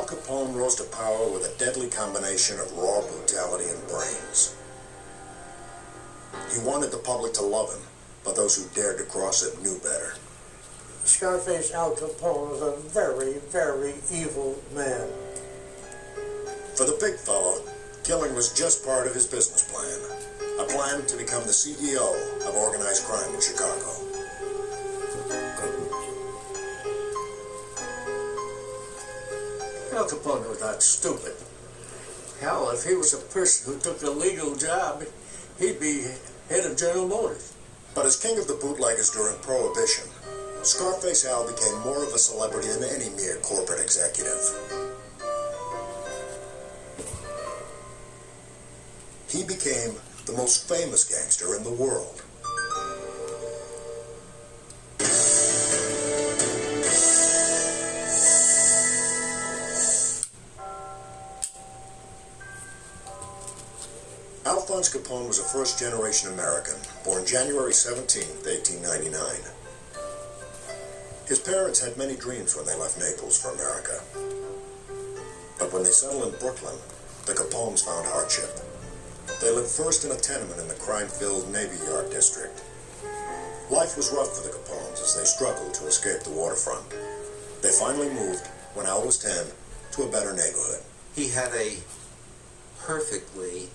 Al Capone rose to power with a deadly combination of raw brutality and brains. He wanted the public to love him, but those who dared to cross it knew better. Scarface Al Capone was a very, very evil man. For the big fellow, killing was just part of his business plan. A plan to become the CEO of organized crime in Chicago. Al Capone was not stupid. Hell, if he was a person who took a legal job, he'd be head of General Motors. But as king of the bootleggers during Prohibition, Scarface Al became more of a celebrity than any mere corporate executive. He became the most famous gangster in the world. Alphonse Capone was a first-generation American, born January 17, 1899. His parents had many dreams when they left Naples for America. But when they settled in Brooklyn, the Capones found hardship. They lived first in a tenement in the crime-filled Navy Yard district. Life was rough for the Capones as they struggled to escape the waterfront. They finally moved, when Al was 10, to a better neighborhood. He had a perfectly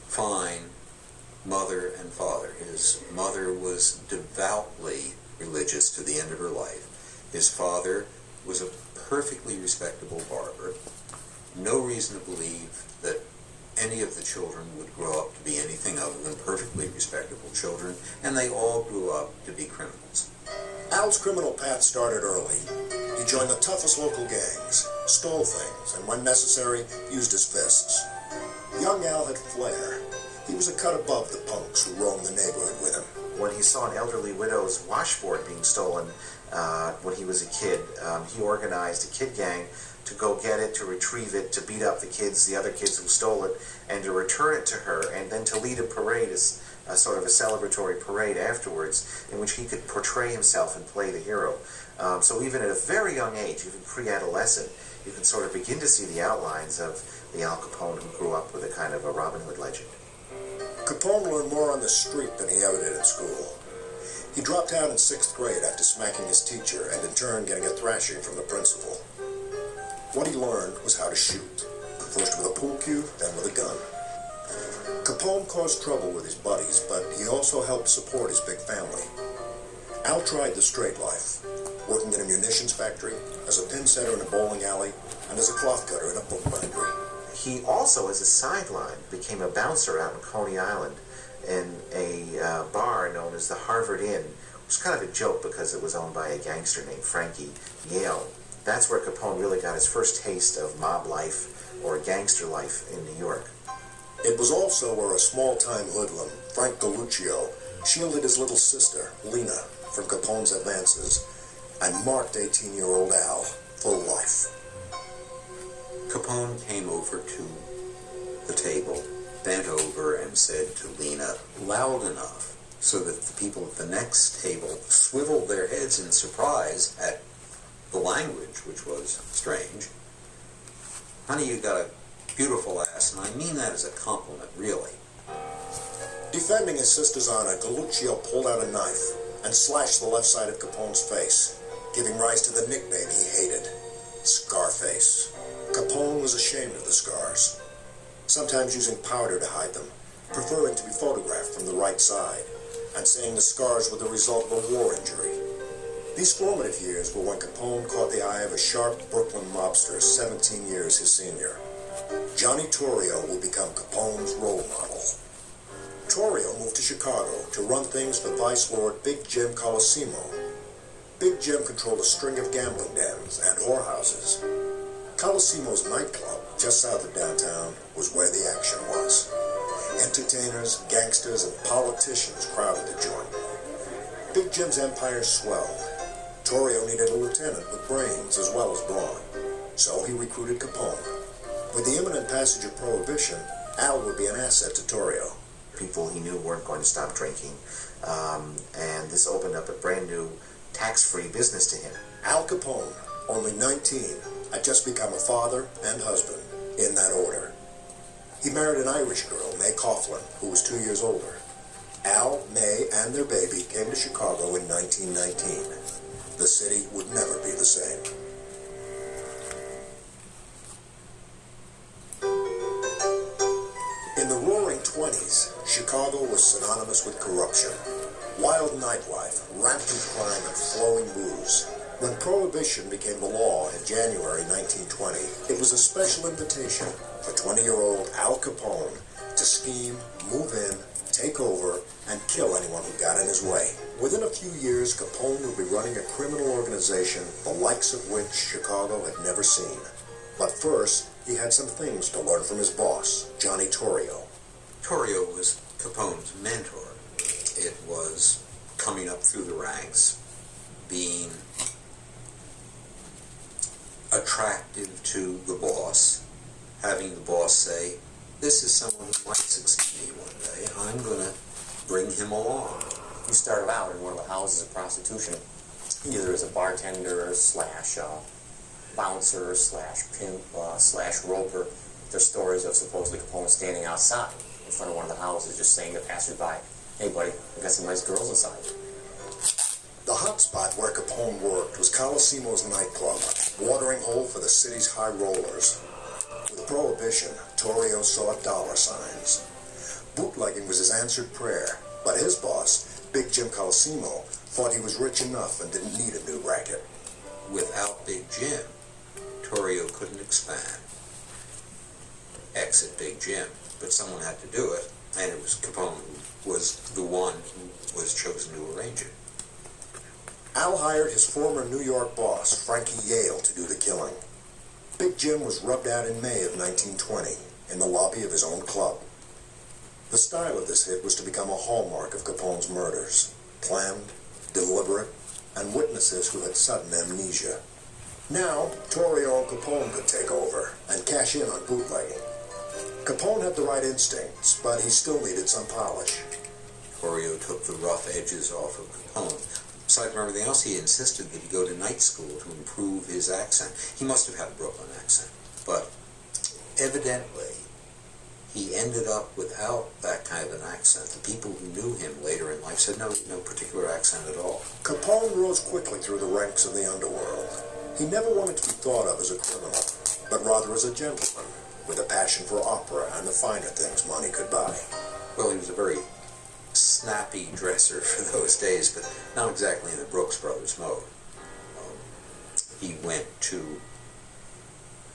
fine mother and father. His mother was devoutly religious to the end of her life. His father was a perfectly respectable barber. No reason to believe that any of the children would grow up to be anything other than perfectly respectable children, and they all grew up to be criminals. Al's criminal path started early. He joined the toughest local gangs, stole things, and when necessary, used his fists. Young Al had flair. He was a cut above the punks who roamed the neighborhood with him. When he saw an elderly widow's washboard being stolen when he was a kid, he organized a kid gang to go get it, to retrieve it, to beat up the other kids who stole it, and to return it to her, and then to lead a parade, a sort of a celebratory parade afterwards, in which he could portray himself and play the hero. So even at a very young age, even pre-adolescent, you can sort of begin to see the outlines of the Al Capone who grew up with a kind of a Robin Hood legend. Capone learned more on the street than he ever did in school. He dropped out in 6th grade after smacking his teacher and in turn getting a thrashing from the principal. What he learned was how to shoot, first with a pool cue, then with a gun. Capone caused trouble with his buddies, but he also helped support his big family. Al tried the straight life, working in a munitions factory, as a pin setter in a bowling alley, and as a cloth cutter in a bookbindery. He also, as a sideline, became a bouncer out in Coney Island in a bar known as the Harvard Inn. It was kind of a joke because it was owned by a gangster named Frankie Yale. That's where Capone really got his first taste of mob life or gangster life in New York. It was also where a small-time hoodlum, Frank Galluccio, shielded his little sister, Lena, from Capone's advances and marked 18-year-old Al for life. Capone came over to the table, bent over, and said to Lena loud enough so that the people at the next table swiveled their heads in surprise at the language, which was strange. "Honey, you got a beautiful ass," and I mean that as a compliment, really. Defending his sister's honor, Galluccio pulled out a knife and slashed the left side of Capone's face, giving rise to the nickname he hated, Scarface. Capone was ashamed of the scars, sometimes using powder to hide them, preferring to be photographed from the right side, and saying the scars were the result of a war injury. These formative years were when Capone caught the eye of a sharp Brooklyn mobster 17 years his senior. Johnny Torrio will become Capone's role model. Torrio moved to Chicago to run things for Vice Lord Big Jim Colosimo. Big Jim controlled a string of gambling dens and whorehouses. Colosimo's nightclub, just south of downtown, was where the action was. Entertainers, gangsters, and politicians crowded the joint. Big Jim's empire swelled. Torrio needed a lieutenant with brains as well as brawn, so he recruited Capone. With the imminent passage of Prohibition, Al would be an asset to Torrio. People he knew weren't going to stop drinking, and this opened up a brand new tax-free business to him. Al Capone, only 19, had just become a father and husband, in that order. He married an Irish girl, May Coughlin, who was 2 years older. Al, May, and their baby came to Chicago in 1919. The city would never be the same. In the Roaring '20s, Chicago was synonymous with corruption. Wild nightlife, rampant crime, and flowing booze. When Prohibition became the law in January 1920, it was a special invitation for 20-year-old Al Capone to scheme, move in, take over, and kill anyone who got in his way. Within a few years, Capone would be running a criminal organization the likes of which Chicago had never seen. But first, he had some things to learn from his boss, Johnny Torrio. Torrio was Capone's mentor. It was coming up through the ranks, being attractive to the boss, having the boss say, this is someone who might succeed me one day, I'm going to bring him along. He started out in one of the houses of prostitution, either as a bartender slash bouncer slash pimp slash roper. There's stories of supposedly Capone standing outside in front of one of the houses just saying to passersby, hey buddy, we got some nice girls inside. The hot spot where Capone worked was Colosimo's nightclub, watering hole for the city's high rollers. With Prohibition, Torrio saw dollar signs. Bootlegging was his answered prayer, but his boss, Big Jim Colosimo, thought he was rich enough and didn't need a new racket. Without Big Jim, Torrio couldn't expand. Exit Big Jim, but someone had to do it, and it was Capone who was the one who was chosen to arrange it. Al hired his former New York boss, Frankie Yale, to do the killing. Big Jim was rubbed out in May of 1920 in the lobby of his own club. The style of this hit was to become a hallmark of Capone's murders. Planned, deliberate, and witnesses who had sudden amnesia. Now, Torrio and Capone could take over and cash in on bootlegging. Capone had the right instincts, but he still needed some polish. Torrio took the rough edges off of Capone. Aside from everything else, he insisted that he go to night school to improve his accent. He must have had a Brooklyn accent, but evidently he ended up without that kind of an accent. The people who knew him later in life said no particular accent at all. Capone rose quickly through the ranks of the underworld. He never wanted to be thought of as a criminal, but rather as a gentleman, with a passion for opera and the finer things money could buy. Well, he was a very snappy dresser for those days, but not exactly in the Brooks Brothers mode. He went to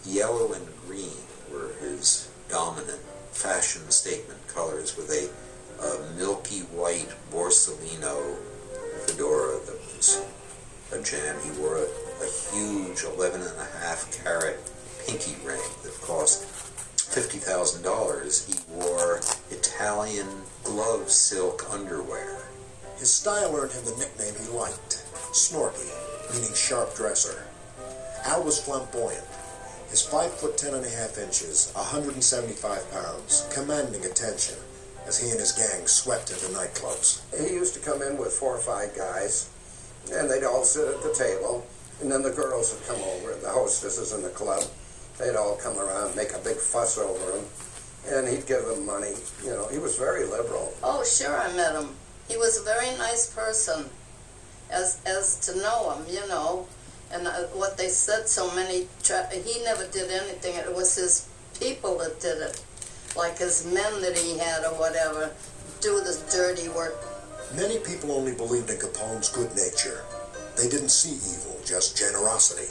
yellow and green were his dominant fashion statement colors, with a milky white Borsalino fedora that was a jam. He wore a huge 11.5 carat pinky ring that cost $50,000. He wore Italian glove silk underwear. His style earned him the nickname he liked, Snorky, meaning sharp dresser. Al was flamboyant. His 5'10.5", 175 pounds, commanding attention as he and his gang swept into nightclubs. He used to come in with 4 or 5 guys, and they'd all sit at the table, and then the girls would come over, the hostesses in the club. They'd all come around, make a big fuss over him, and he'd give them money. You know, he was very liberal. Oh, sure, I met him. He was a very nice person, as to know him, you know. And what they said, he never did anything. It was his people that did it, like his men that he had or whatever, do this dirty work. Many people only believed in Capone's good nature. They didn't see evil, just generosity.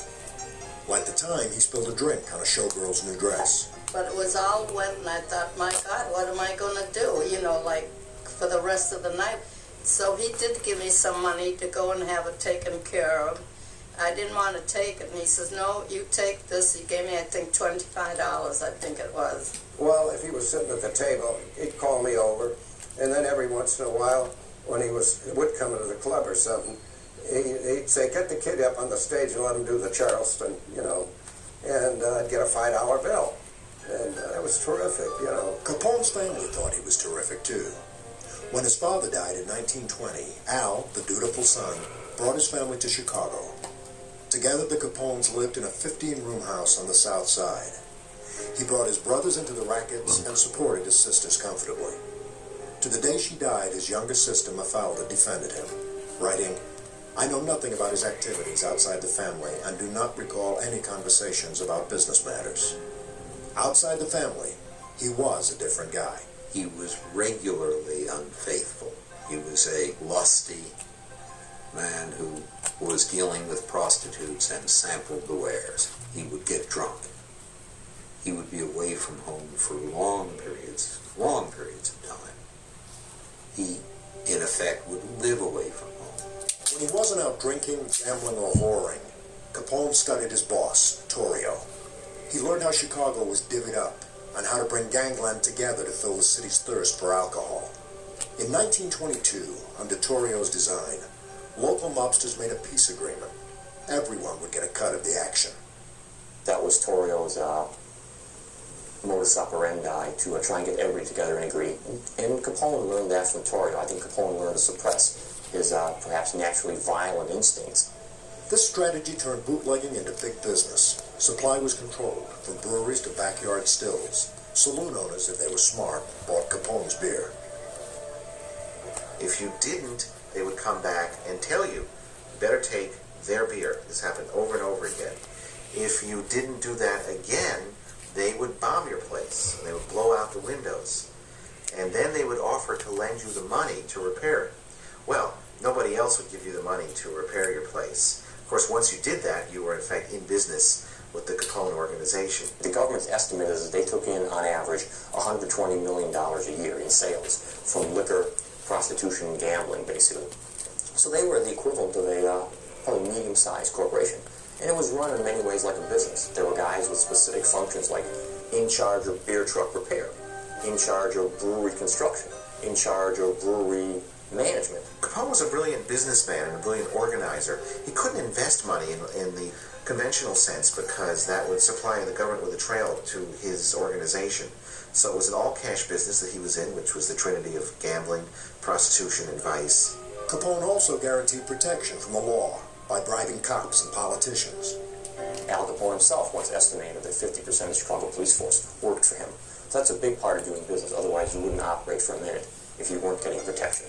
Like the time he spilled a drink on a showgirl's new dress. But it was all wet, and I thought, my God, what am I going to do, you know, like for the rest of the night. So he did give me some money to go and have it taken care of. I didn't want to take it, and he says, no, you take this. He gave me, I think, $25, I think it was. Well, if he was sitting at the table, he'd call me over, and then every once in a while, when he would come into the club or something, he'd say, get the kid up on the stage and let him do the Charleston, you know, and I'd get a $5 bill. And that was terrific, you know. Capone's family thought he was terrific, too. When his father died in 1920, Al, the dutiful son, brought his family to Chicago. Together, the Capones lived in a 15-room house on the South Side. He brought his brothers into the rackets and supported his sisters comfortably. To the day she died, his younger sister, Mafalda, defended him, writing, "I know nothing about his activities outside the family and do not recall any conversations about business matters." Outside the family, he was a different guy. He was regularly unfaithful. He was a lusty man who was dealing with prostitutes and sampled the wares. He would get drunk. He would be away from home for long periods of time. He, in effect, would live away from home. When he wasn't out drinking, gambling, or whoring, Capone studied his boss, Torrio. He learned how Chicago was divvied up and how to bring gangland together to fill the city's thirst for alcohol. In 1922, under Torrio's design, local mobsters made a peace agreement. Everyone would get a cut of the action. That was Torrio's modus operandi to try and get everybody together and agree. And Capone learned that from Torrio. I think Capone learned to suppress his perhaps naturally violent instincts. This strategy turned bootlegging into big business. Supply was controlled, from breweries to backyard stills. Saloon owners, if they were smart, bought Capone's beer. If you didn't, they would come back and tell you, you better take their beer. This happened over and over again. If you didn't do that again, they would bomb your place. They would blow out the windows. And then they would offer to lend you the money to repair it. Well, nobody else would give you the money to repair your place. Of course, once you did that, you were in fact in business with the Capone organization. The government's estimate is that they took in, on average, $120 million a year in sales from liquor, prostitution, and gambling, basically. So they were the equivalent of a probably medium-sized corporation. And it was run in many ways like a business. There were guys with specific functions like in charge of beer truck repair, in charge of brewery construction, in charge of brewery management. Capone was a brilliant businessman and a brilliant organizer. He couldn't invest money in the conventional sense because that would supply the government with a trail to his organization. So it was an all-cash business that he was in, which was the trinity of gambling, prostitution, and vice. Capone also guaranteed protection from the law by bribing cops and politicians. Al Capone himself once estimated that 50% of the Chicago police force worked for him. So that's a big part of doing business. Otherwise, you wouldn't operate for a minute if you weren't getting protection.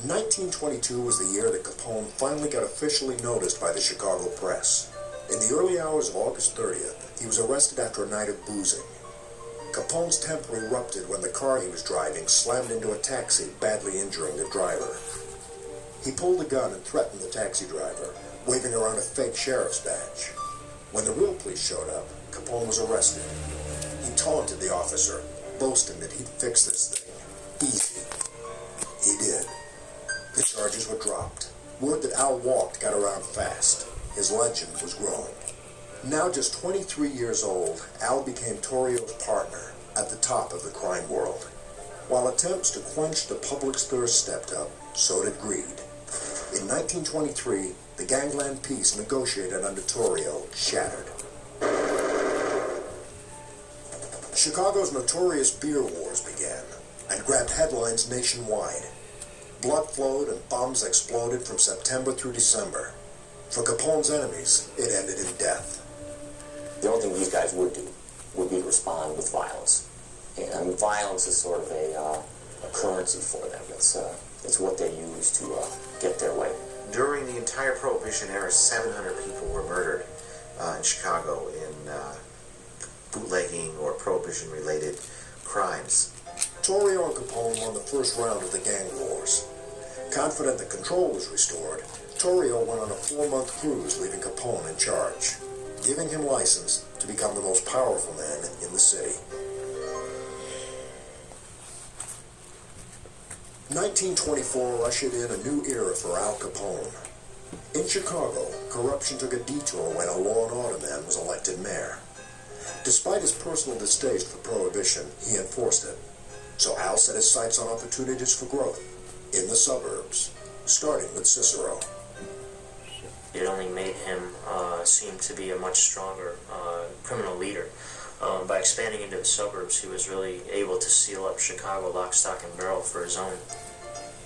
1922 was the year that Capone finally got officially noticed by the Chicago press. In the early hours of August 30th, he was arrested after a night of boozing. Capone's temper erupted when the car he was driving slammed into a taxi, badly injuring the driver. He pulled a gun and threatened the taxi driver, waving around a fake sheriff's badge. When the real police showed up, Capone was arrested. He taunted the officer, boasting that he'd fix this thing. Easy. He did. The charges were dropped. Word that Al walked got around fast. His legend was growing. Now just 23 years old, Al became Torrio's partner at the top of the crime world. While attempts to quench the public's thirst stepped up, so did greed. In 1923, the gangland peace negotiated under Torrio shattered. Chicago's notorious beer wars began and grabbed headlines nationwide. Blood flowed and bombs exploded from September through December. For Capone's enemies, it ended in death. The only thing these guys would do would be to respond with violence. And violence is sort of a currency for them. It's what they use to get their way. During the entire Prohibition era, 700 people were murdered in Chicago in bootlegging or Prohibition-related crimes. Torrio and Capone won the first round of the gang wars. Confident that control was restored, Torrio went on a 4-month cruise, leaving Capone in charge, giving him license to become the most powerful man in the city. 1924 ushered in a new era for Al Capone. In Chicago, corruption took a detour when a law and order man was elected mayor. Despite his personal distaste for Prohibition, he enforced it. So Al set his sights on opportunities for growth in the suburbs, starting with Cicero. It only made him seem to be a much stronger criminal leader. By expanding into the suburbs, he was really able to seal up Chicago lock, stock, and barrel for his own.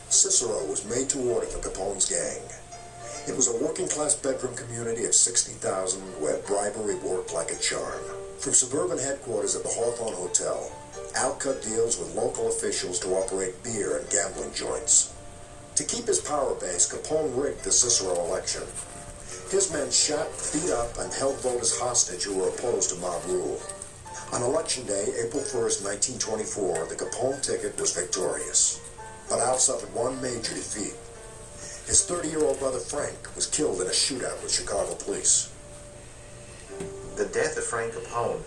Cicero was made to order for Capone's gang. It was a working-class bedroom community of 60,000 where bribery worked like a charm. From suburban headquarters at the Hawthorne Hotel, Al cut deals with local officials to operate beer and gambling joints. To keep his power base, Capone rigged the Cicero election. His men shot, beat up, and held voters hostage who were opposed to mob rule. On Election Day, April 1st, 1924, the Capone ticket was victorious. But Al suffered one major defeat. His 30-year-old brother Frank was killed in a shootout with Chicago police. The death of Frank Capone,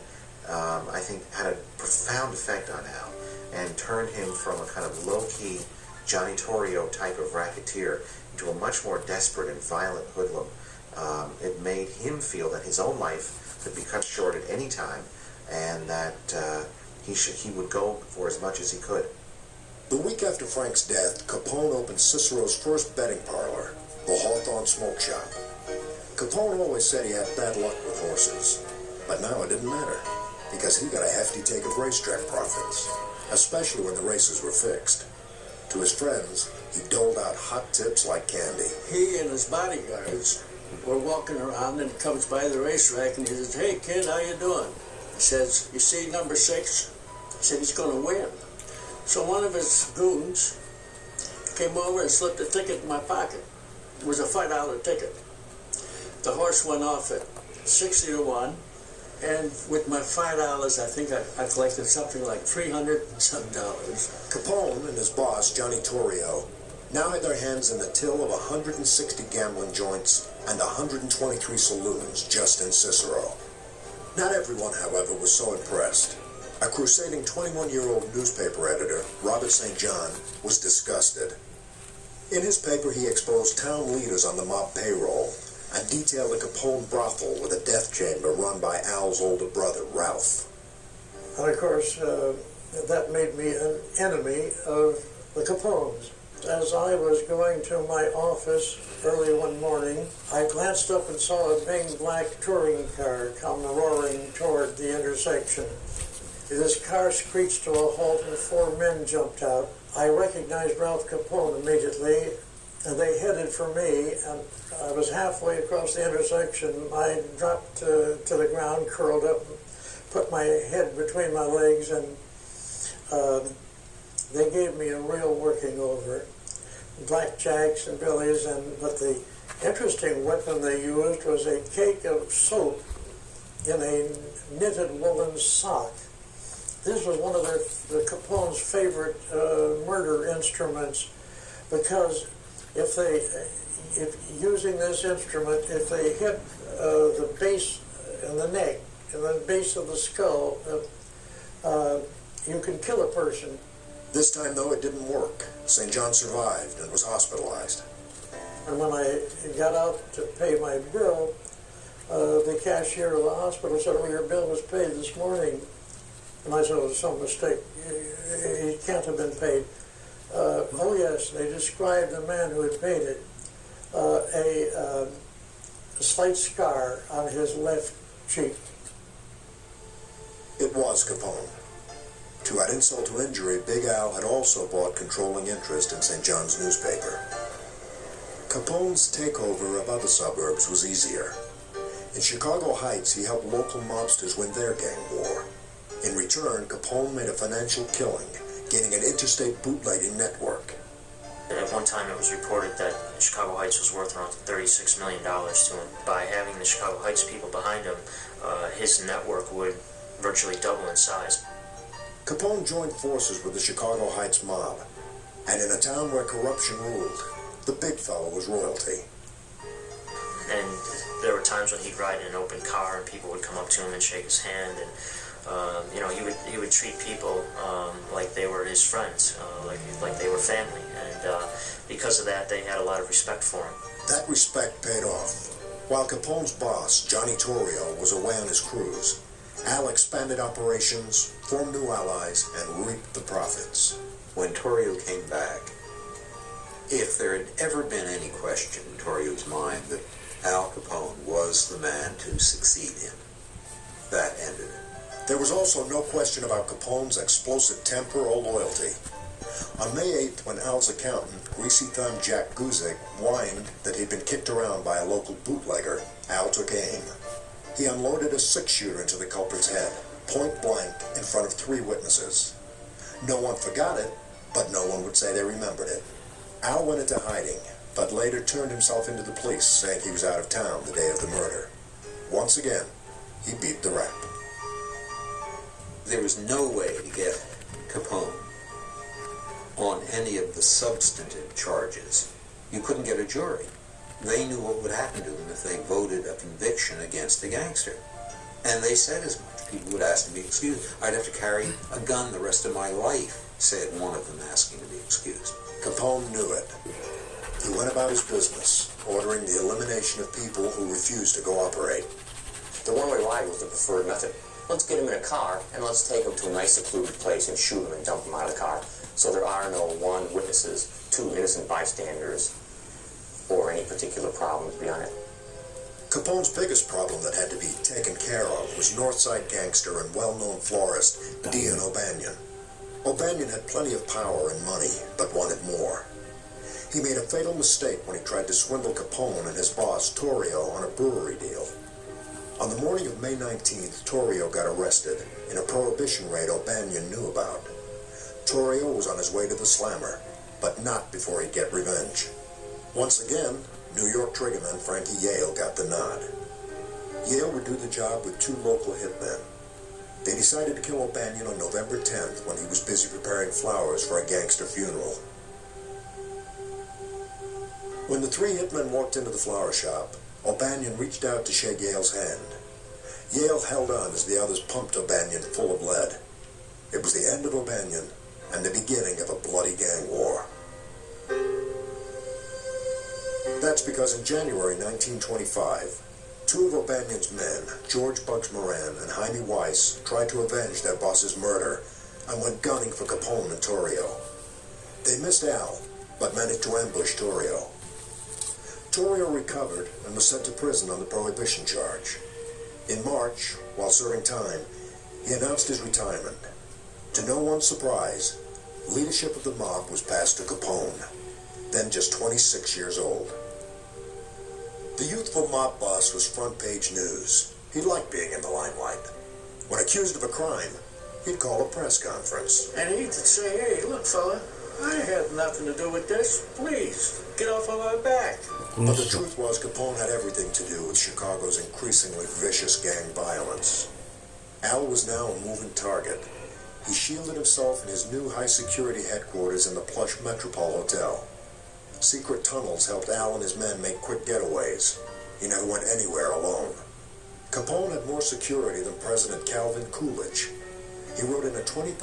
I think, had a profound effect on Al and turned him from a kind of low-key Johnny Torrio type of racketeer into a much more desperate and violent hoodlum. It made him feel that his own life could be cut short at any time, and that he would go for as much as he could. The week after Frank's death, Capone opened Cicero's first betting parlor, the Hawthorne Smoke Shop. Capone always said he had bad luck with horses, but now it didn't matter, because he got a hefty take of racetrack profits, especially when the races were fixed. To his friends, he doled out hot tips like candy. He and his bodyguards were walking around and comes by the racetrack and he says, "Hey kid, how you doing?" He says, "You see number 6? He said, "He's going to win." So one of his goons came over and slipped a ticket in my pocket. It was a $5 ticket. The horse went off at 60 to 1, and with my $5, I think I collected something like $300 and some. Capone and his boss, Johnny Torrio, now had their hands in the till of 160 gambling joints and 123 saloons just in Cicero. Not everyone, however, was so impressed. A crusading 21-year-old newspaper editor, Robert St. John, was disgusted. In his paper, he exposed town leaders on the mob payroll and detailed a Capone brothel with a death chamber run by Al's older brother, Ralph. And of course, that made me an enemy of the Capones. As I was going to my office early one morning, I glanced up and saw a big black touring car come roaring toward the intersection. This car screeched to a halt and 4 men jumped out. I recognized Ralph Capone immediately, and they headed for me, and I was halfway across the intersection. I dropped to the ground, curled up, put my head between my legs, and they gave me a real working over. Blackjacks and billies, but the interesting weapon they used was a cake of soap in a knitted woolen sock. This was one of the Capone's favorite murder instruments, because if using this instrument, if they hit the base and the neck and the base of the skull, you can kill a person. This time, though, it didn't work. St. John survived and was hospitalized. And when I got out to pay my bill, the cashier of the hospital said, "Oh, your bill was paid this morning." And I said, "Oh, it was some mistake. It can't have been paid." Oh, yes, they described the man who had paid it. A slight scar on his left cheek. It was Capone. To add insult to injury, Big Al had also bought controlling interest in St. John's newspaper. Capone's takeover of other suburbs was easier. In Chicago Heights, he helped local mobsters win their gang war. In return, Capone made a financial killing, gaining an interstate bootlegging network. At one time, it was reported that Chicago Heights was worth around $36 million to him. By having the Chicago Heights people behind him, his network would virtually double in size. Capone joined forces with the Chicago Heights mob, and in a town where corruption ruled, the big fellow was royalty. And there were times when he'd ride in an open car and people would come up to him and shake his hand, and he would treat people like they were his friends, like they were family, and because of that, they had a lot of respect for him. That respect paid off. While Capone's boss, Johnny Torrio, was away on his cruise, Al expanded operations, formed new allies, and reaped the profits. When Torrio came back, if there had ever been any question in Torrio's mind that Al Capone was the man to succeed him, that ended it. There was also no question about Capone's explosive temper or loyalty. On May 8th, when Al's accountant, Greasy Thumb Jack Guzik, whined that he'd been kicked around by a local bootlegger, Al took aim. He unloaded a six-shooter into the culprit's head, point blank, in front of 3 witnesses. No one forgot it, but no one would say they remembered it. Al went into hiding, but later turned himself into the police, saying he was out of town the day of the murder. Once again, he beat the rap. There was no way to get Capone on any of the substantive charges. You couldn't get a jury. They knew what would happen to them if they voted a conviction against the gangster. And they said as much. People would ask to be excused. I'd have to carry a gun the rest of my life, said one of them asking to be excused. Capone knew it. He went about his business, ordering the elimination of people who refused to cooperate. The one-way ride was the preferred method. Let's get him in a car, and let's take him to a nice secluded place and shoot him and dump him out of the car. So there are no 1 witnesses, 2 innocent bystanders, or any particular problems beyond it. Capone's biggest problem that had to be taken care of was Northside gangster and well-known florist Dion O'Banion. O'Banion had plenty of power and money, but wanted more. He made a fatal mistake when he tried to swindle Capone and his boss, Torrio, on a brewery deal. On the morning of May 19th, Torrio got arrested in a prohibition raid O'Banion knew about. Torrio was on his way to the slammer, but not before he'd get revenge. Once again, New York triggerman Frankie Yale got the nod. Yale would do the job with 2 local hitmen. They decided to kill O'Banion on November 10th when he was busy preparing flowers for a gangster funeral. When the 3 hitmen walked into the flower shop, O'Banion reached out to shake Yale's hand. Yale held on as the others pumped O'Banion full of lead. It was the end of O'Banion and the beginning of a bloody gang war. That's because in January 1925, 2 of O'Banion's men, George Bugs Moran and Jaime Weiss, tried to avenge their boss's murder and went gunning for Capone and Torrio. They missed Al, but managed to ambush Torrio. Torrio recovered and was sent to prison on the prohibition charge. In March, while serving time, he announced his retirement. To no one's surprise, leadership of the mob was passed to Capone, then just 26 years old. The youthful mob boss was front-page news. He liked being in the limelight. When accused of a crime, he'd call a press conference. And he'd say, hey, look, fella, I had nothing to do with this. Please, get off of my back. But the truth was Capone had everything to do with Chicago's increasingly vicious gang violence. Al was now a moving target. He shielded himself in his new high-security headquarters in the plush Metropole Hotel. Secret tunnels helped Al and his men make quick getaways. He never went anywhere alone. Capone had more security than President Calvin Coolidge. He rode in a $20,000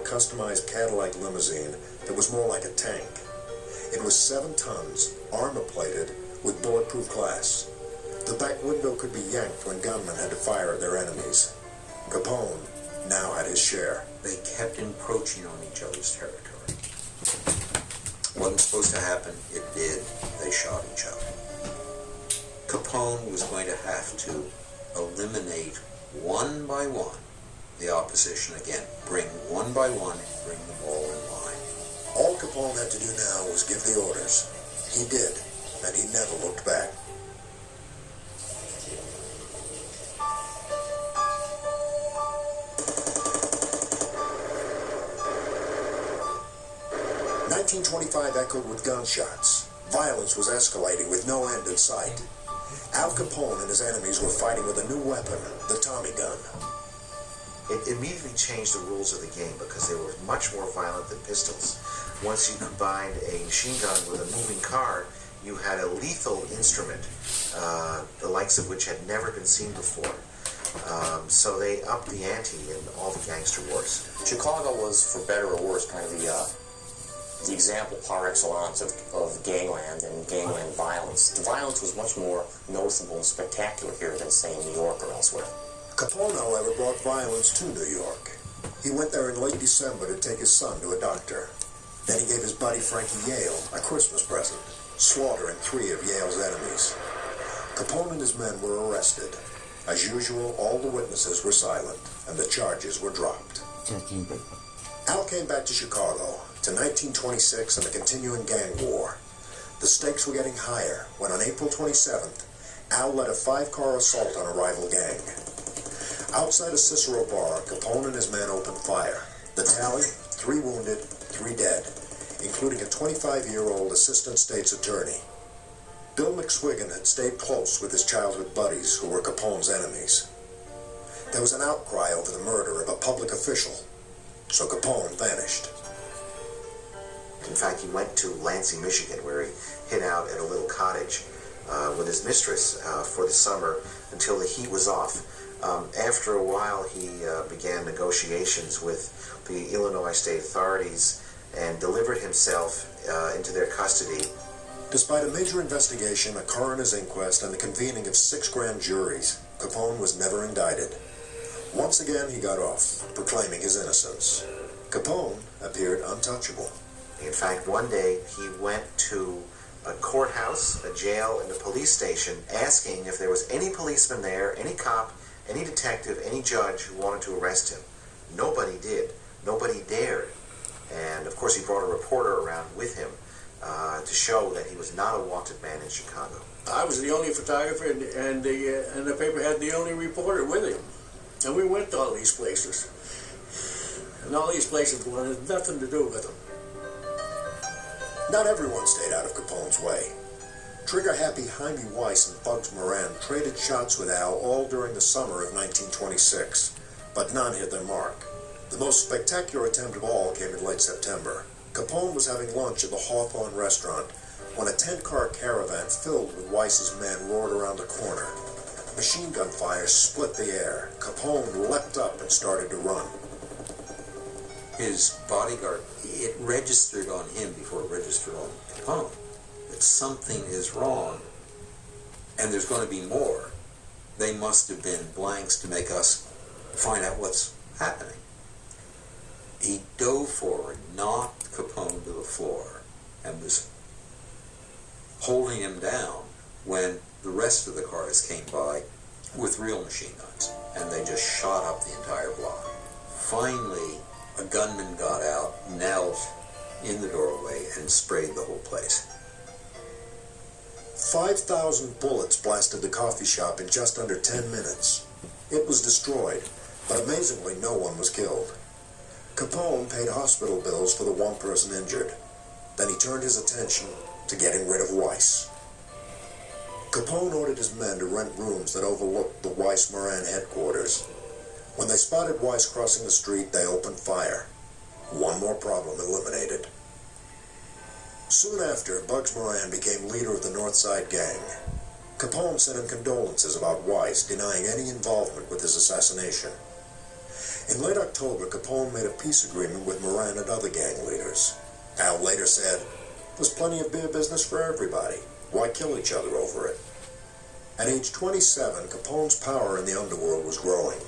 customized Cadillac limousine that was more like a tank. It was 7 tons, armor-plated, with bulletproof glass. The back window could be yanked when gunmen had to fire at their enemies. Capone now had his share. They kept encroaching on each other's territory. Wasn't supposed to happen. It did. They shot each other. Capone was going to have to eliminate one by one the opposition again. Bring one by one, bring them all in line. All Capone had to do now was give the orders. He did, and he never looked back. .1925 echoed with gunshots. Violence was escalating with no end in sight. Al Capone and his enemies were fighting with a new weapon, the Tommy gun. It immediately changed the rules of the game because they were much more violent than pistols. Once you combined a machine gun with a moving car, you had a lethal instrument, the likes of which had never been seen before. So they upped the ante in all the gangster wars. Chicago was, for better or worse, kind of the example par excellence of gangland and gangland violence. The violence was much more noticeable and spectacular here than, say, in New York or elsewhere. Capone, however, brought violence to New York. He went there in late December to take his son to a doctor. Then he gave his buddy Frankie Yale a Christmas present, slaughtering 3 of Yale's enemies. Capone and his men were arrested. As usual, all the witnesses were silent, and the charges were dropped. Al came back to Chicago, to 1926 and the continuing gang war. The stakes were getting higher when on April 27th, Al led a 5-car assault on a rival gang. Outside a Cicero bar, Capone and his men opened fire. The tally, 3 wounded, 3 dead, including a 25-year-old assistant state's attorney. Bill McSwiggan had stayed close with his childhood buddies who were Capone's enemies. There was an outcry over the murder of a public official, so Capone vanished. In fact, he went to Lansing, Michigan, where he hid out at a little cottage with his mistress for the summer until the heat was off. After a while, he began negotiations with the Illinois state authorities and delivered himself into their custody. Despite a major investigation, a coroner's inquest, and the convening of 6 grand juries, Capone was never indicted. Once again, he got off, proclaiming his innocence. Capone appeared untouchable. In fact, one day he went to a courthouse, a jail, and a police station asking if there was any policeman there, any cop, any detective, any judge who wanted to arrest him. Nobody did. Nobody dared. And of course he brought a reporter around with him to show that he was not a wanted man in Chicago. I was the only photographer, and the paper had the only reporter with him. And we went to all these places. And all these places wanted nothing to do with him. Not everyone stayed out of Capone's way. Trigger-happy Jaime Weiss and Bugs Moran traded shots with Al all during the summer of 1926, but none hit their mark. The most spectacular attempt of all came in late September. Capone was having lunch at the Hawthorne restaurant when a 10-car caravan filled with Weiss's men roared around the corner. Machine gun fire split the air. Capone leapt up and started to run. His bodyguard, it registered on him before it registered on Capone that something is wrong and there's going to be more. They must have been blanks to make us find out what's happening. He dove forward, knocked Capone to the floor, and was holding him down when the rest of the cars came by with real machine guns, and they just shot up the entire block. Finally, a gunman got out, knelt in the doorway, and sprayed the whole place. 5,000 bullets blasted the coffee shop in just under 10 minutes. It was destroyed, but amazingly no one was killed. Capone paid hospital bills for the one person injured. Then he turned his attention to getting rid of Weiss. Capone ordered his men to rent rooms that overlooked the Weiss-Moran headquarters. When they spotted Weiss crossing the street, they opened fire. One more problem eliminated. Soon after, Bugs Moran became leader of the North Side Gang. Capone sent him condolences about Weiss, denying any involvement with his assassination. In late October, Capone made a peace agreement with Moran and other gang leaders. Al later said, "There's plenty of beer business for everybody. Why kill each other over it?" At age 27, Capone's power in the underworld was growing,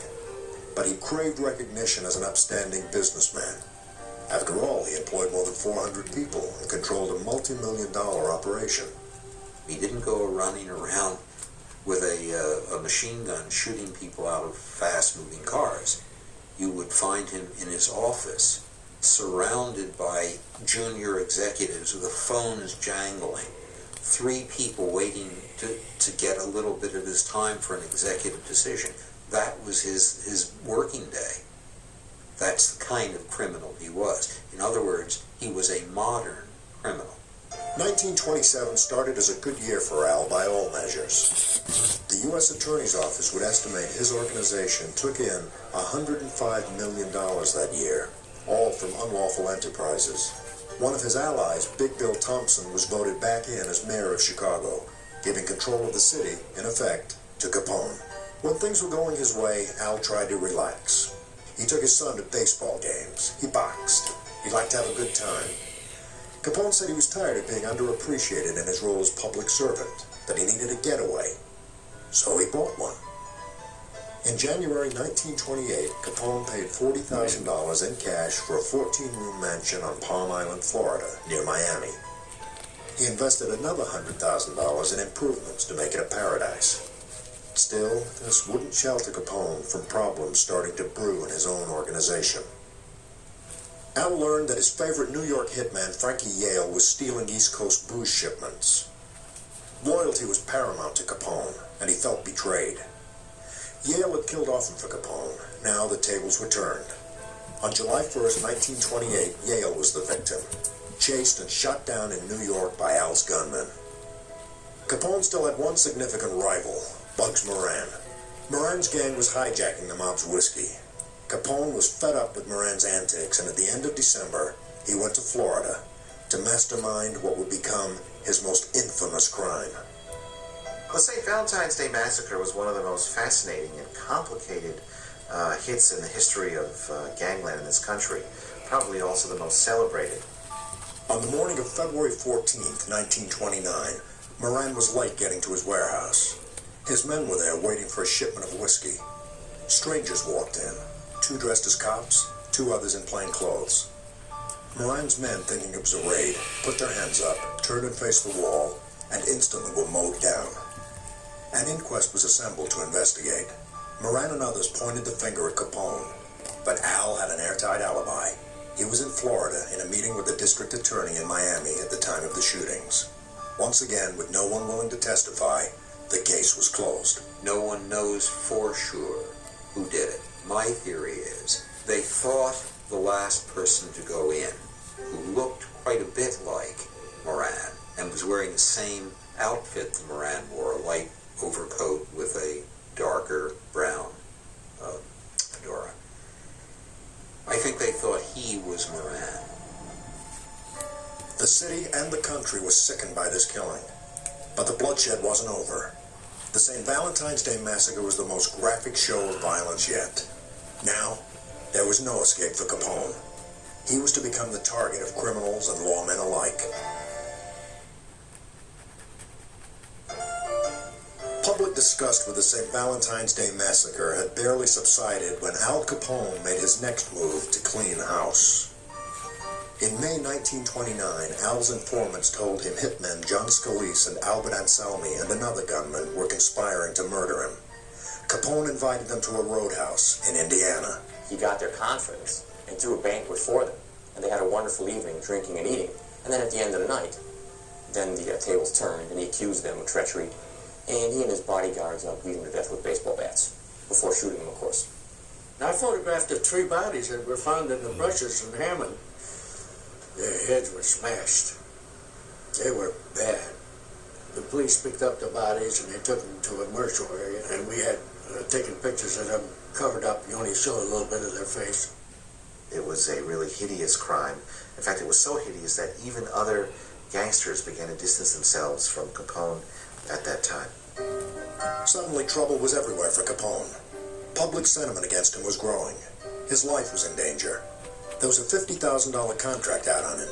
but he craved recognition as an upstanding businessman. After all, he employed more than 400 people and controlled a multi-million-dollar operation. He didn't go running around with a machine gun shooting people out of fast-moving cars. You would find him in his office, surrounded by junior executives with the phones jangling, 3 people waiting to get a little bit of his time for an executive decision. That was his working day. That's the kind of criminal he was. In other words, he was a modern criminal. 1927 started as a good year for Al by all measures. The U.S. Attorney's Office would estimate his organization took in $105 million that year, all from unlawful enterprises. One of his allies, Big Bill Thompson, was voted back in as mayor of Chicago, giving control of the city, in effect, to Capone. When things were going his way, Al tried to relax. He took his son to baseball games. He boxed. He liked to have a good time. Capone said he was tired of being underappreciated in his role as public servant, that he needed a getaway. So he bought one. In January 1928, Capone paid $40,000 in cash for a 14-room mansion on Palm Island, Florida, near Miami. He invested another $100,000 in improvements to make it a paradise. Still, this wouldn't shelter Capone from problems starting to brew in his own organization. Al learned that his favorite New York hitman, Frankie Yale, was stealing East Coast booze shipments. Loyalty was paramount to Capone, and he felt betrayed. Yale had killed often for Capone. Now the tables were turned. On July 1st, 1928, Yale was the victim, chased and shot down in New York by Al's gunmen. Capone still had one significant rival, Bugs Moran. Moran's gang was hijacking the mob's whiskey. Capone was fed up with Moran's antics, and at the end of December, he went to Florida to mastermind what would become his most infamous crime. The St. Valentine's Day Massacre was one of the most fascinating and complicated hits in the history of gangland in this country, probably also the most celebrated. On the morning of February 14th, 1929, Moran was late getting to his warehouse. His men were there waiting for a shipment of whiskey. Strangers walked in, 2 dressed as cops, 2 others in plain clothes. Moran's men, thinking it was a raid, put their hands up, turned and faced the wall, and instantly were mowed down. An inquest was assembled to investigate. Moran and others pointed the finger at Capone, but Al had an airtight alibi. He was in Florida in a meeting with the district attorney in Miami at the time of the shootings. Once again, with no one willing to testify, the case was closed. No one knows for sure who did it. My theory is they thought the last person to go in, who looked quite a bit like Moran and was wearing the same outfit that Moran wore, a light overcoat with a darker brown fedora. I think they thought he was Moran. The city and the country was sickened by this killing, but the bloodshed wasn't over. The St. Valentine's Day Massacre was the most graphic show of violence yet. Now, there was no escape for Capone. He was to become the target of criminals and lawmen alike. Public disgust with the St. Valentine's Day Massacre had barely subsided when Al Capone made his next move to clean house. In May 1929, Al's informants told him hitmen John Scalise and Albert Anselmi and another gunman were conspiring to murder him. Capone invited them to a roadhouse in Indiana. He got their confidence and threw a banquet for them, and they had a wonderful evening drinking and eating. And then at the end of the night, then the tables turned, and he accused them of treachery, and he and his bodyguards beat him to death with baseball bats, before shooting them, of course. Now, I photographed the 3 bodies that were found in the brushes in Hammond. Their heads were smashed. They were bad. The police picked up the bodies and they took them to a mortuary, and we had taken pictures of them covered up. You only saw a little bit of their face. It was a really hideous crime. In fact, it was so hideous that even other gangsters began to distance themselves from Capone at that time. Suddenly, trouble was everywhere for Capone. Public sentiment against him was growing. His life was in danger. There was a $50,000 contract out on him.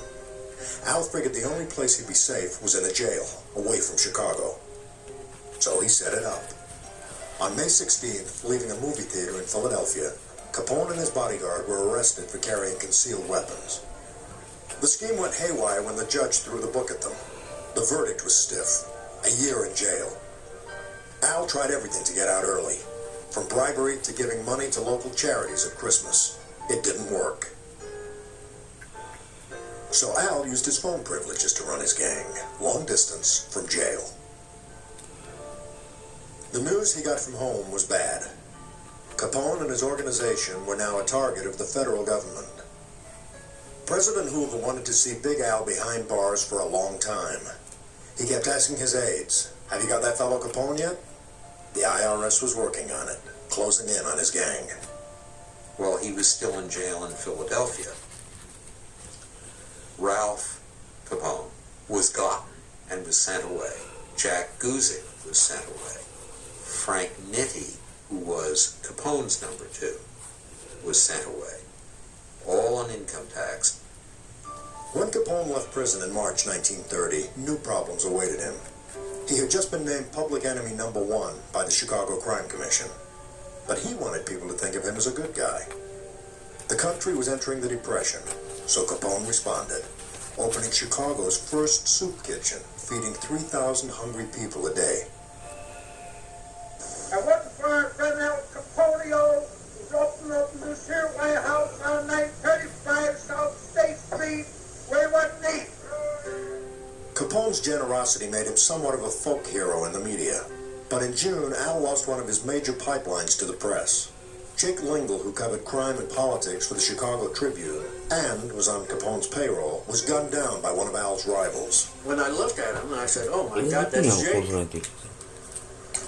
Al figured the only place he'd be safe was in a jail, away from Chicago. So he set it up. On May 16th, leaving a movie theater in Philadelphia, Capone and his bodyguard were arrested for carrying concealed weapons. The scheme went haywire when the judge threw the book at them. The verdict was stiff: a year in jail. Al tried everything to get out early, from bribery to giving money to local charities at Christmas. It didn't work. So Al used his phone privileges to run his gang, long distance from jail. The news he got from home was bad. Capone and his organization were now a target of the federal government. President Hoover wanted to see Big Al behind bars for a long time. He kept asking his aides, "Have you got that fellow Capone yet?" The IRS was working on it, closing in on his gang. Well, he was still in jail in Philadelphia. Ralph Capone was gotten and was sent away. Jack Guzik was sent away. Frank Nitti, who was Capone's number 2, was sent away. All on income tax. When Capone left prison in March 1930, new problems awaited him. He had just been named public enemy number 1 by the Chicago Crime Commission. But he wanted people to think of him as a good guy. The country was entering the Depression, so Capone responded, opening Chicago's first soup kitchen, feeding 3,000 hungry people a day. I want to find President Capone was opening up this here warehouse on 935 South Capone's generosity made him somewhat of a folk hero in the media. But in June, Al lost one of his major pipelines to the press. Jake Lingle, who covered crime and politics for the Chicago Tribune and was on Capone's payroll, was gunned down by one of Al's rivals. When I looked at him, I said, "Oh my God, that's Jake."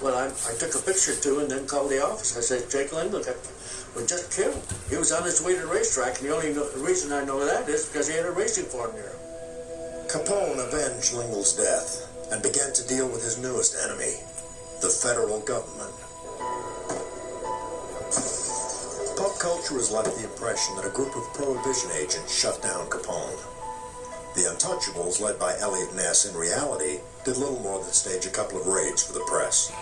Well, I took a picture too and then called the office. I said, "Jake Lingle was just killed. He was on his way to the racetrack, and the only reason I know that is because he had a racing farm there." Capone avenged Lingle's death and began to deal with his newest enemy, the federal government. Pop culture has left the impression that a group of Prohibition agents shut down Capone. The Untouchables, led by Elliot Ness, in reality, did little more than stage a couple of raids for the press.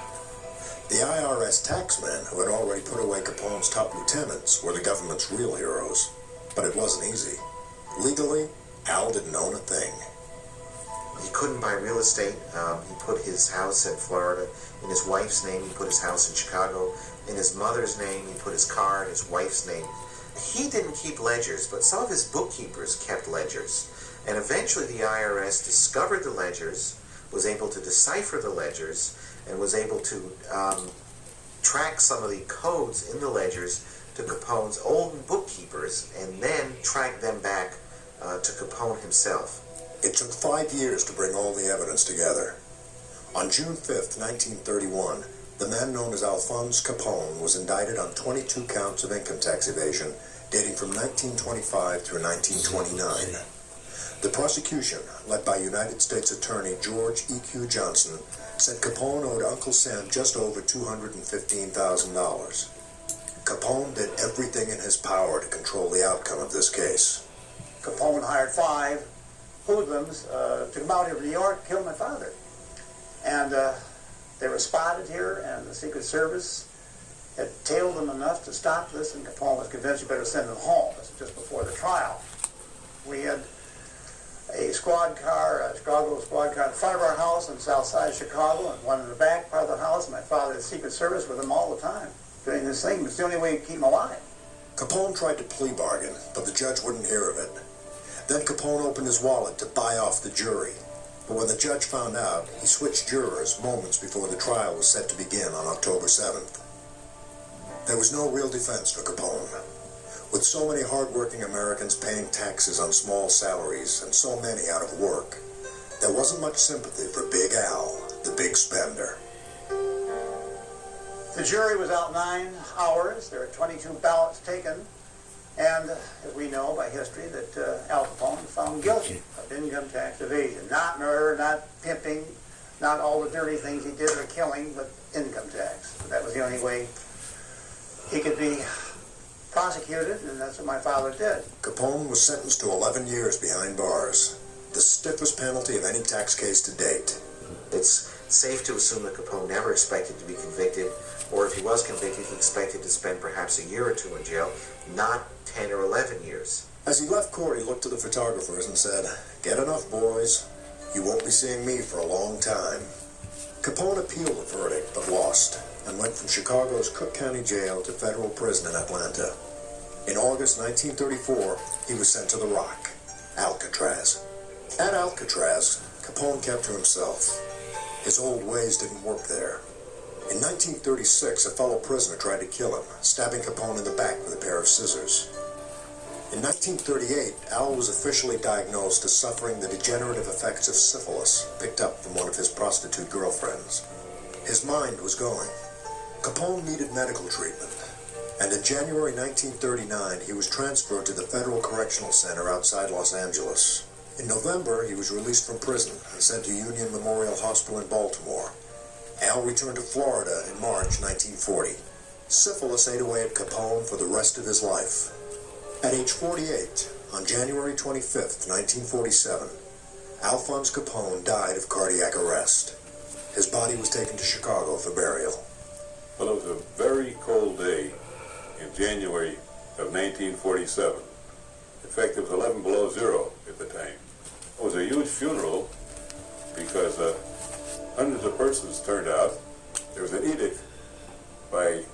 The IRS taxmen, who had already put away Capone's top lieutenants, were the government's real heroes. But it wasn't easy. Legally, Al didn't own a thing. He couldn't buy real estate. He put his house in Florida. In his wife's name, he put his house in Chicago. In his mother's name, he put his car in his wife's name. He didn't keep ledgers, but some of his bookkeepers kept ledgers. And eventually the IRS discovered the ledgers, was able to decipher the ledgers, and was able to track some of the codes in the ledgers to Capone's old bookkeepers, and then track them back to Capone himself. It took 5 years to bring all the evidence together. On June 5th, 1931, the man known as Alphonse Capone was indicted on 22 counts of income tax evasion dating from 1925 through 1929. The prosecution, led by United States Attorney George E.Q. Johnson, said Capone owed Uncle Sam just over $215,000. Capone did everything in his power to control the outcome of this case. Capone hired 5 hoodlums to come out here to New York, kill my father. And they were spotted here, and the Secret Service had tailed them enough to stop this, and Capone was convinced you better send them home. This was just before the trial. We had a squad car, a Chicago squad car in front of our house on the south side of Chicago, and one in the back part of the house, and my father had Secret Service with him all the time, doing this thing. It's the only way to keep him alive. Capone tried to plea bargain, but the judge wouldn't hear of it. Then Capone opened his wallet to buy off the jury. But when the judge found out, he switched jurors moments before the trial was set to begin on October 7th. There was no real defense for Capone. With so many hard-working Americans paying taxes on small salaries and so many out of work, there wasn't much sympathy for Big Al, the big spender. The jury was out 9 hours. There were 22 ballots taken. And as we know by history, that Al Capone was found guilty of income tax evasion. Not murder, not pimping, not all the dirty things he did or killing, but income tax. That was the only way he could be prosecuted, and that's what my father did. Capone was sentenced to 11 years behind bars, the stiffest penalty of any tax case to date. It's safe to assume that Capone never expected to be convicted, or if he was convicted, he expected to spend perhaps a year or 2 in jail, not 10 or 11 years. As he left court, he looked to the photographers and said, "Get enough, boys. You won't be seeing me for a long time." Capone appealed the verdict, but lost, and went from Chicago's Cook County Jail to federal prison in Atlanta. In August 1934, he was sent to the Rock, Alcatraz. At Alcatraz, Capone kept to himself. His old ways didn't work there. In 1936, a fellow prisoner tried to kill him, stabbing Capone in the back with a pair of scissors. In 1938, Al was officially diagnosed as suffering the degenerative effects of syphilis, picked up from one of his prostitute girlfriends. His mind was going. Capone needed medical treatment, and in January 1939, he was transferred to the Federal Correctional Center outside Los Angeles. In November, he was released from prison and sent to Union Memorial Hospital in Baltimore. Al returned to Florida in March 1940. Syphilis ate away at Capone for the rest of his life. At age 48, on January 25, 1947, Alphonse Capone died of cardiac arrest. His body was taken to Chicago for burial. Well, it was a very cold day in January of 1947. In fact, it was 11 below zero at the time. It was a huge funeral because hundreds of persons turned out. There was an edict by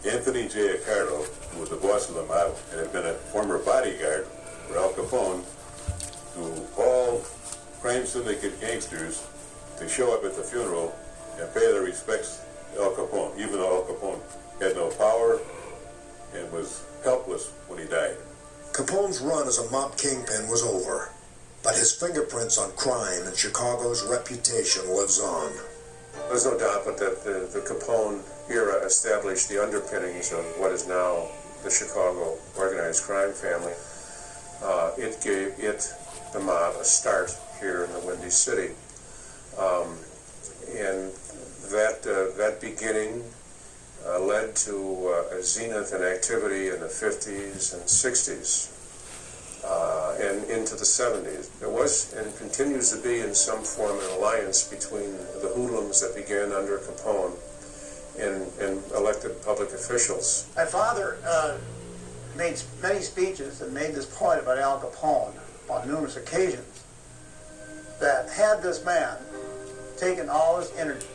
Anthony J. Accardo, who was the boss of the mob and had been a former bodyguard for Al Capone, to all crime syndicate gangsters to show up at the funeral and pay their respects to Al Capone, even though Al Capone had no power and was helpless when he died. Capone's run as a mob kingpin was over, but his fingerprints on crime and Chicago's reputation lives on. There's no doubt but that the Capone era established the underpinnings of what is now the Chicago organized crime family. It gave the mob, a start here in the Windy City. And that beginning led to a zenith in activity in the 50s and 60s and into the 70s. There was and continues to be in some form an alliance between the hoodlums that began under Capone and elected public officials. My father made many speeches and made this point about Al Capone on numerous occasions, that had this man taken all his energy,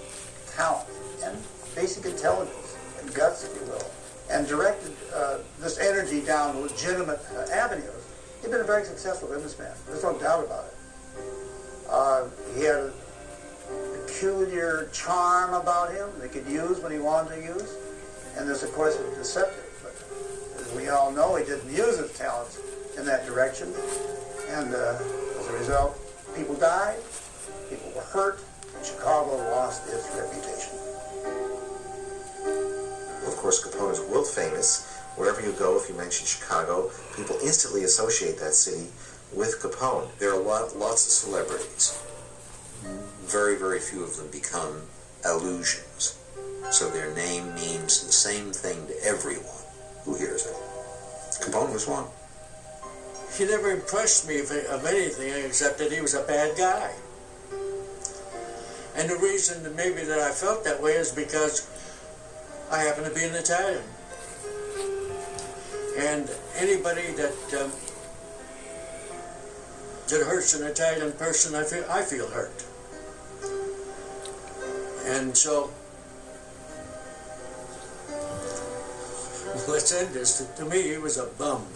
talent, and basic intelligence, and guts, if you will, and directed this energy down legitimate avenues, he'd been a very successful businessman. There's no doubt about it. He had a peculiar charm about him that he could use when he wanted to use, and this, of course, was deceptive. But as we all know, he didn't use his talents in that direction, and as a result, people died, people were hurt, and Chicago lost its reputation. Well, of course, Capone is world famous. Wherever you go, if you mention Chicago, people instantly associate that city with Capone. There are lots of celebrities. Very, very few of them become allusions. So their name means the same thing to everyone who hears it. Capone was one. He never impressed me of anything except that he was a bad guy. And the reason that maybe that I felt that way is because I happen to be an Italian. And anybody that hurts an Italian person, I feel hurt. And so, let's end this. To me, he was a bum.